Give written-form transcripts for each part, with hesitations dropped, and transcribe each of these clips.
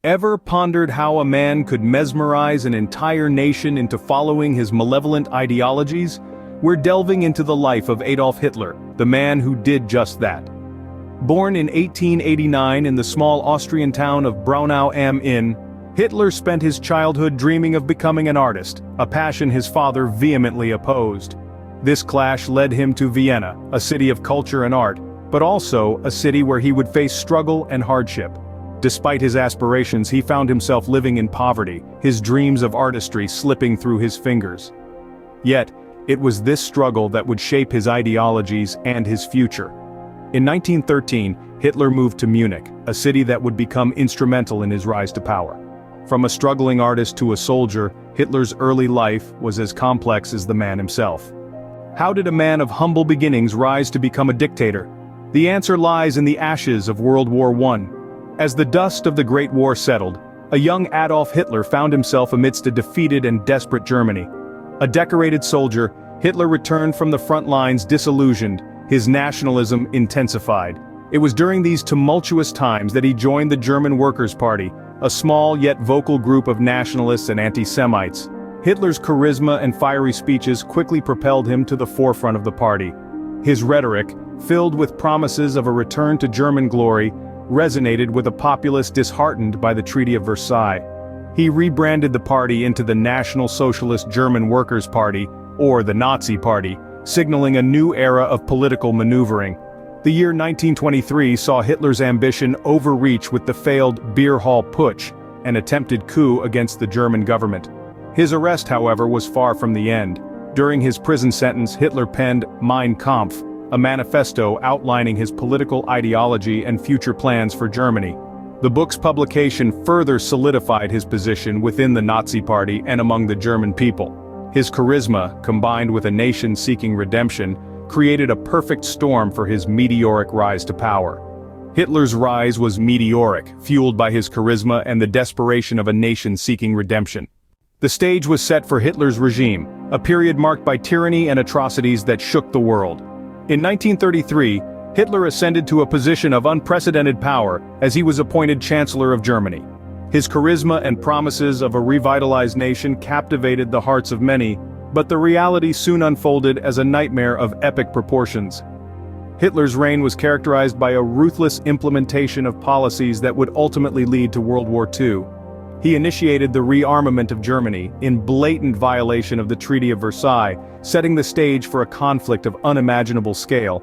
Ever pondered how a man could mesmerize an entire nation into following his malevolent ideologies? We're delving into the life of Adolf Hitler, the man who did just that. Born in 1889 in the small Austrian town of Braunau am Inn, Hitler spent his childhood dreaming of becoming an artist, a passion his father vehemently opposed. This clash led him to Vienna, a city of culture and art, but also a city where he would face struggle and hardship. Despite his aspirations, he found himself living in poverty, his dreams of artistry slipping through his fingers. Yet, it was this struggle that would shape his ideologies and his future. In 1913, Hitler moved to Munich, a city that would become instrumental in his rise to power. From a struggling artist to a soldier, Hitler's early life was as complex as the man himself. How did a man of humble beginnings rise to become a dictator? The answer lies in the ashes of World War I. As the dust of the Great War settled, a young Adolf Hitler found himself amidst a defeated and desperate Germany. A decorated soldier, Hitler returned from the front lines disillusioned, his nationalism intensified. It was during these tumultuous times that he joined the German Workers' Party, a small yet vocal group of nationalists and anti-Semites. Hitler's charisma and fiery speeches quickly propelled him to the forefront of the party. His rhetoric, filled with promises of a return to German glory, resonated with a populace disheartened by the Treaty of Versailles. He rebranded the party into the National Socialist German Workers' Party, or the Nazi Party, signaling a new era of political maneuvering. The year 1923 saw Hitler's ambition overreach with the failed Beer Hall Putsch, an attempted coup against the German government. His arrest, however, was far from the end. During his prison sentence, Hitler penned Mein Kampf, a manifesto outlining his political ideology and future plans for Germany. The book's publication further solidified his position within the Nazi Party and among the German people. His charisma, combined with a nation seeking redemption, created a perfect storm for his meteoric rise to power. Hitler's rise was meteoric, fueled by his charisma and the desperation of a nation seeking redemption. The stage was set for Hitler's regime, a period marked by tyranny and atrocities that shook the world. In 1933, Hitler ascended to a position of unprecedented power as he was appointed Chancellor of Germany. His charisma and promises of a revitalized nation captivated the hearts of many, but the reality soon unfolded as a nightmare of epic proportions. Hitler's reign was characterized by a ruthless implementation of policies that would ultimately lead to World War II. He initiated the rearmament of Germany, in blatant violation of the Treaty of Versailles, setting the stage for a conflict of unimaginable scale.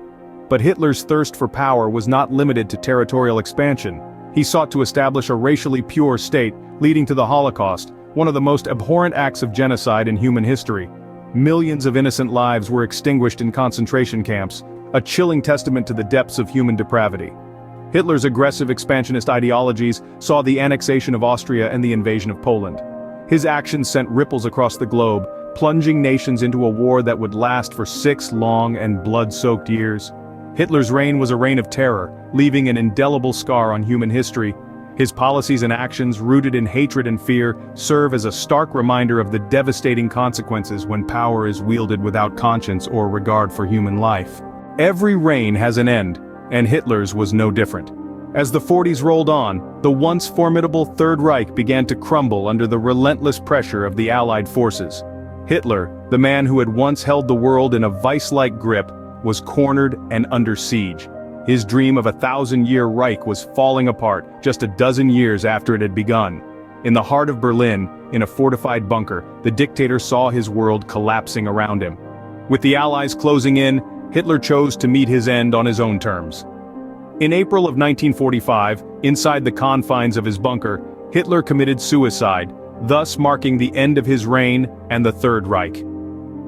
But Hitler's thirst for power was not limited to territorial expansion. He sought to establish a racially pure state, leading to the Holocaust, one of the most abhorrent acts of genocide in human history. Millions of innocent lives were extinguished in concentration camps, a chilling testament to the depths of human depravity. Hitler's aggressive expansionist ideologies saw the annexation of Austria and the invasion of Poland. His actions sent ripples across the globe, plunging nations into a war that would last for 6 long and blood-soaked years. Hitler's reign was a reign of terror, leaving an indelible scar on human history. His policies and actions, rooted in hatred and fear, serve as a stark reminder of the devastating consequences when power is wielded without conscience or regard for human life. Every reign has an end, and Hitler's was no different. As the 40s rolled on, the once formidable Third Reich began to crumble under the relentless pressure of the Allied forces. Hitler, the man who had once held the world in a vice-like grip, was cornered and under siege. His dream of a 1,000-year Reich was falling apart just a dozen years after it had begun. In the heart of Berlin, in a fortified bunker, the dictator saw his world collapsing around him. With the Allies closing in, Hitler chose to meet his end on his own terms. In April of 1945, inside the confines of his bunker, Hitler committed suicide, thus marking the end of his reign and the Third Reich.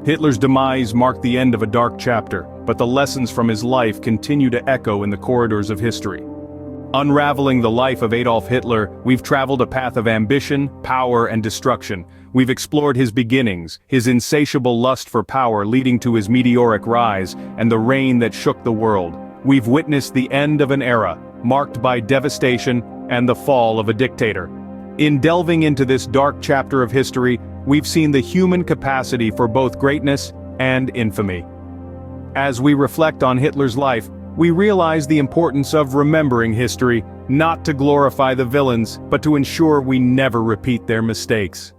Hitler's demise marked the end of a dark chapter, but the lessons from his life continue to echo in the corridors of history. Unraveling the life of Adolf Hitler, we've traveled a path of ambition, power, and destruction. We've explored his beginnings, his insatiable lust for power leading to his meteoric rise, and the reign that shook the world. We've witnessed the end of an era, marked by devastation and the fall of a dictator. In delving into this dark chapter of history, we've seen the human capacity for both greatness and infamy. As we reflect on Hitler's life, we realize the importance of remembering history, not to glorify the villains, but to ensure we never repeat their mistakes.